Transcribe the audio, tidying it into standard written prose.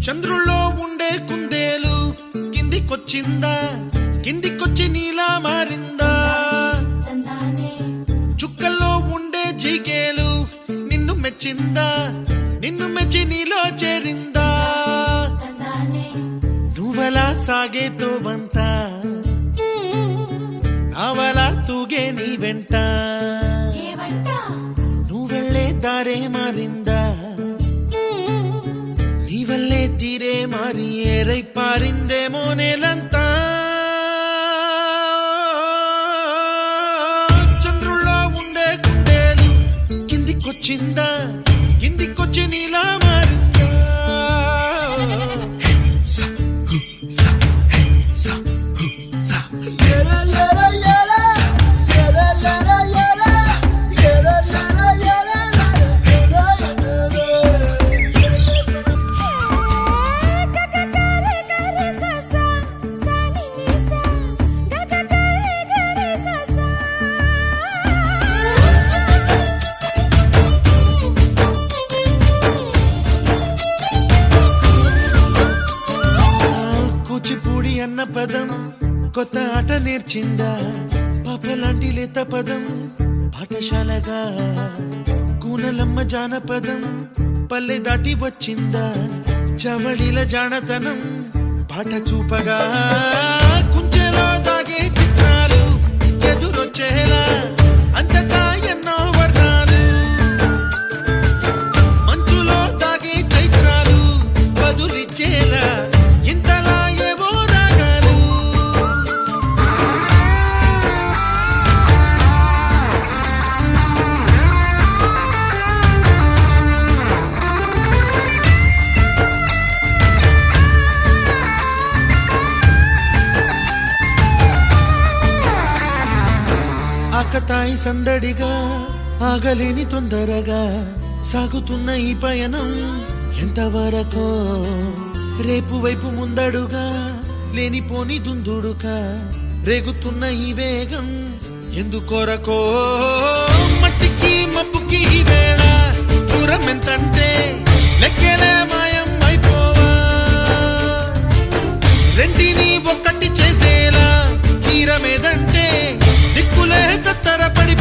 చంద్రుల్లో ఉండే కుందేలు కిందికొచ్చిందా, కిందికొచ్చి నీలా మారిందా? చుక్కల్లో ఉండే జీకేలు నిన్ను మెచ్చిందా, నిన్ను మెచ్చి నీలో చేరిందా? నువ్వలా సాగేతో వంత, నావలా తూగే నీ వెంట, నువ్వెళ్ళే దారే మారిందా, నీ వల్లే తీరే మారి ఏరై పారిందేమో నేలంతా. చంద్రుల్లో ఉండే కుందేలు కిందికొచ్చిందా, కిందికొచ్చి నీలా మారిందా? కూచిపూడి అన్న పదం కొత్త ఆట నేర్చిందా, పాపలాంటి లేత పదం పాఠశాలగా, కూనలమ్మ జానపదం పల్లె దాటి వచ్చిందా, చవళిల జానతనం పాట చూపగా, కుంచెలో దాగే చిత్రాలు ఎదురొచ్చేలా అంతటా ఎన్నో వర్ణాలు, మంచులో దాగే చైత్రాలు బదులిచ్చేలా ఇంతలా ఏవో రాగాలు. ఆకతాయి సందడిగా ఆగలేని తొందరగా సాగుతున్న ఈ పయనం ఎంతవరకో, రేపు వైపు ముందడుగా లేనిపోని దుందుడుగా రేగుతున్న ఈ వేగం ఎందుకొరకో? మట్టికి మబ్బుకి ఈ వేళ దూరం ఎంతంటే లెక్కలే మాయం అయిపోవా, రెంటిని ఒక్కటి చేసేలా తీరమేదంటే దిక్కులే తత్తర పడి